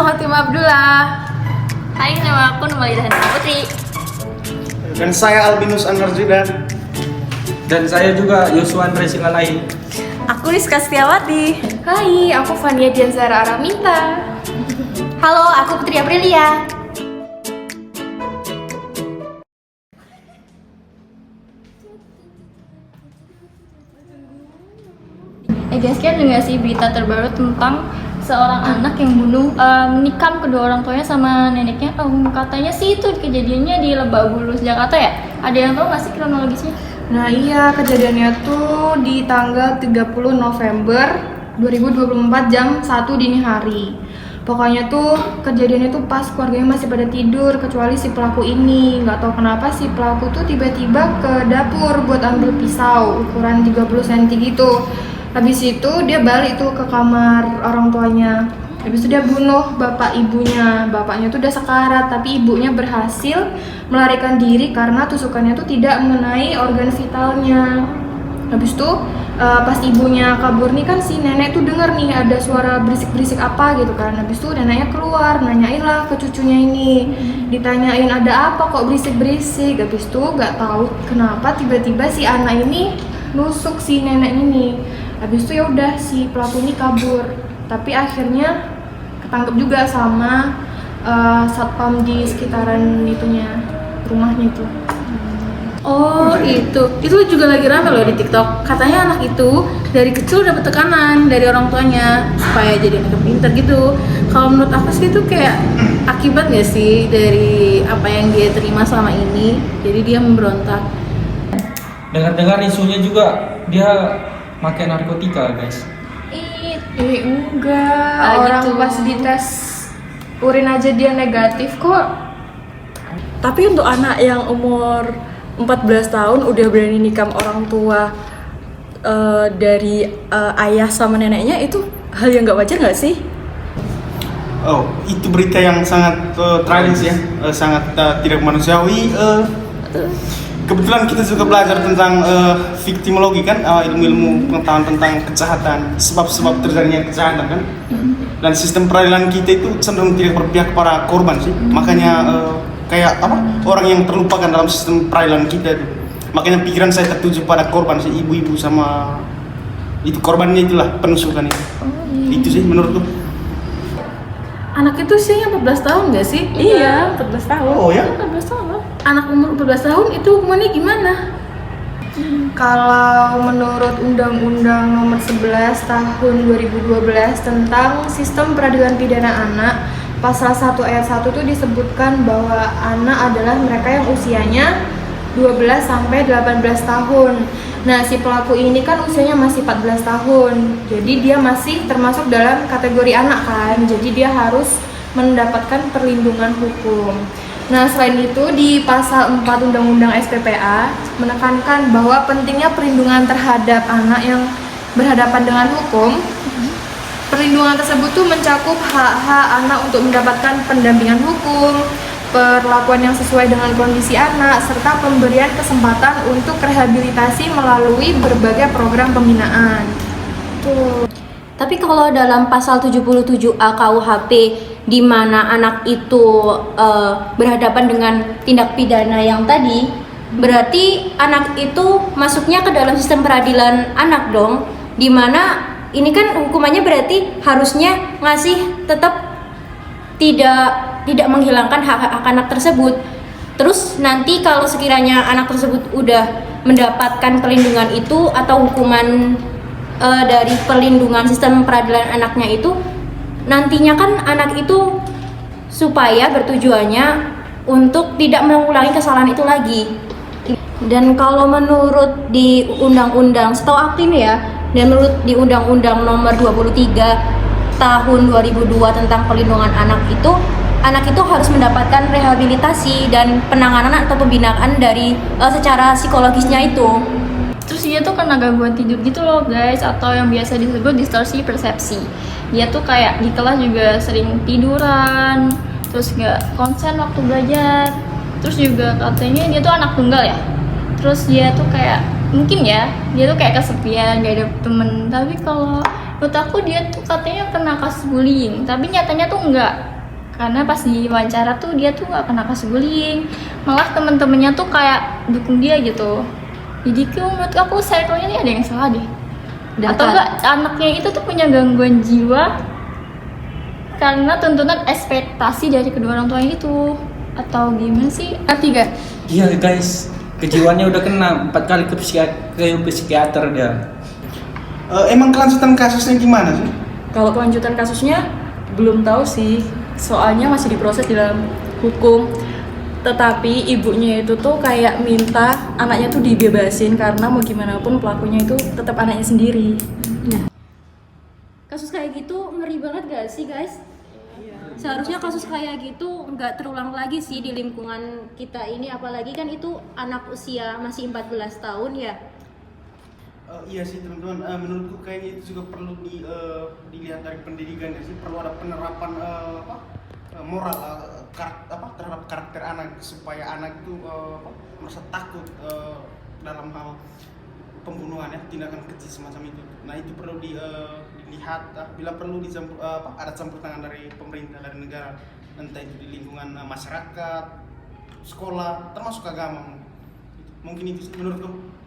Fatimah Abdullah. Hai, nama aku Nurmalidah Putri. Dan saya Albinus Anwarjudan. Dan saya juga Yosua Andre Singalai. Aku Rizka Setiawati. Hai, aku Fania Dianzara Araminta. Halo, aku Putri Aprilia. Guys, kalian dengar sih berita terbaru tentang seorang anak yang menikam kedua orang tuanya sama neneknya. Katanya sih itu kejadiannya di Lebak Bulus, Jakarta ya? Ada yang tahu nggak sih kronologisnya? Nah iya, kejadiannya tuh di tanggal 30 November 2024 jam 1 dini hari. Pokoknya tuh kejadiannya tuh pas keluarganya masih pada tidur, kecuali si pelaku ini. Nggak tahu kenapa si pelaku tuh tiba-tiba ke dapur buat ambil pisau ukuran 30 cm gitu. Habis itu dia balik tuh ke kamar orang tuanya. Habis itu dia bunuh bapak ibunya. Bapaknya tuh udah sekarat, tapi ibunya berhasil melarikan diri karena tusukannya tuh tidak mengenai organ vitalnya. Habis itu pas ibunya kabur nih kan si nenek tuh denger nih ada suara berisik-berisik apa gitu kan. Habis itu neneknya keluar, nanyain lah ke cucunya ini. Ditanyain ada apa kok berisik-berisik. Habis itu nggak tahu kenapa tiba-tiba si anak ini nusuk si nenek ini. Habis itu ya udah si pelaku ini kabur. Tapi akhirnya ketangkep juga sama satpam di sekitaran itunya, rumahnya itu. Oh itu juga lagi rame loh di TikTok. Katanya anak itu dari kecil dapat tekanan dari orang tuanya supaya jadi anak yang pintar gitu. Kalau menurut aku sih itu kayak akibat nggak sih dari apa yang dia terima selama ini, jadi dia memberontak. Dengar-dengar isunya juga dia pakai narkotika, guys. Enggak, orang gitu. pas dites urin aja dia negatif kok. Tapi untuk anak yang umur 14 tahun udah berani nikam orang tua dari ayah sama neneknya, itu hal yang nggak wajar nggak sih? Oh, itu berita yang sangat tragis ya, sangat tidak manusiawi. Kebetulan kita juga belajar tentang viktimologi kan, ilmu pengetahuan tentang kejahatan, sebab-sebab terjadinya kejahatan kan. Dan sistem peradilan kita itu cenderung tidak berpihak kepada korban sih. Makanya kayak apa? Orang yang terlupakan dalam sistem peradilan kita itu. Makanya pikiran saya tertuju pada korban sih, ibu-ibu sama itu korbannya itulah penusukan itu. Itu sih menurutku. Anak itu usianya 14 tahun nggak sih? Iya, 14 tahun. Oh ya? 14 tahun loh. Anak umur 14 tahun itu hukumannya gimana? Kalau menurut Undang-Undang Nomor 11 Tahun 2012 tentang Sistem Peradilan Pidana Anak, Pasal 1 Ayat 1 itu disebutkan bahwa anak adalah mereka yang usianya 12 sampai 18 tahun. Nah, si pelaku ini kan usianya masih 14 tahun. Jadi dia masih termasuk dalam kategori anak kan. Jadi dia harus mendapatkan perlindungan hukum. Nah, selain itu di pasal 4 Undang-Undang SPPA menekankan bahwa pentingnya perlindungan terhadap anak yang berhadapan dengan hukum. Perlindungan tersebut tuh mencakup hak-hak anak untuk mendapatkan pendampingan hukum, perlakuan yang sesuai dengan kondisi anak, serta pemberian kesempatan untuk rehabilitasi melalui berbagai program pembinaan. Tuh. Tapi kalau dalam pasal 77A KUHP di mana anak itu berhadapan dengan tindak pidana yang tadi, berarti anak itu masuknya ke dalam sistem peradilan anak dong, di mana ini kan hukumannya berarti harusnya ngasih tetap tidak menghilangkan hak-hak anak tersebut. Terus nanti kalau sekiranya anak tersebut udah mendapatkan perlindungan itu atau hukuman dari perlindungan sistem peradilan anaknya itu, nantinya kan anak itu supaya bertujuannya untuk tidak mengulangi kesalahan itu lagi. Dan kalau menurut di undang-undang, setahu aku ini ya, dan menurut di Undang-Undang Nomor 23 Tahun 2002 tentang Perlindungan Anak itu harus mendapatkan rehabilitasi dan penanganan atau pembinaan dari secara psikologisnya itu. Terus dia tuh kena gangguan tidur gitu loh guys, atau yang biasa disebut distorsi persepsi. Dia tuh kayak di kelas juga sering tiduran, terus nggak konsen waktu belajar. Terus juga katanya dia tuh anak tunggal ya. Terus dia tuh kayak mungkin ya, dia tuh kayak kesepian, gak ada temen. Tapi kalau menurut aku dia tuh katanya kena kasus bullying, tapi nyatanya tuh enggak. karena pas di wawancara tuh dia tuh nggak kena kasus bullying, malah temen-temennya tuh kayak dukung dia gitu. Jadi menurut aku circle-nya ini ada yang salah deh. Atau enggak anaknya itu tuh punya gangguan jiwa karena tuntutan ekspektasi dari kedua orang tuanya itu, atau gimana sih? Ngerti gak? Iya guys, kejiwaannya udah kena 4 kali ke psikiater dia. Emang kelanjutan kasusnya gimana sih? Kalau kelanjutan kasusnya belum tahu sih, soalnya masih diproses dalam hukum. Tetapi ibunya itu tuh kayak minta anaknya tuh dibebasin karena mau gimana pun pelakunya itu tetap anaknya sendiri. Kasus kayak gitu ngeri banget gak sih guys? Seharusnya kasus kayak gitu nggak terulang lagi sih di lingkungan kita ini, apalagi kan itu anak usia masih 14 tahun ya. Iya sih teman-teman, menurutku kayaknya itu juga perlu dilihat dari pendidikan ya sih, perlu ada penerapan moral terhadap karakter anak supaya anak itu merasa takut dalam hal pembunuhan ya, tindakan keji semacam itu. Nah itu perlu dilihat bila perlu ada campur tangan dari pemerintah, dari negara, entah itu di lingkungan masyarakat, sekolah, termasuk agama. Mungkin itu menurutku.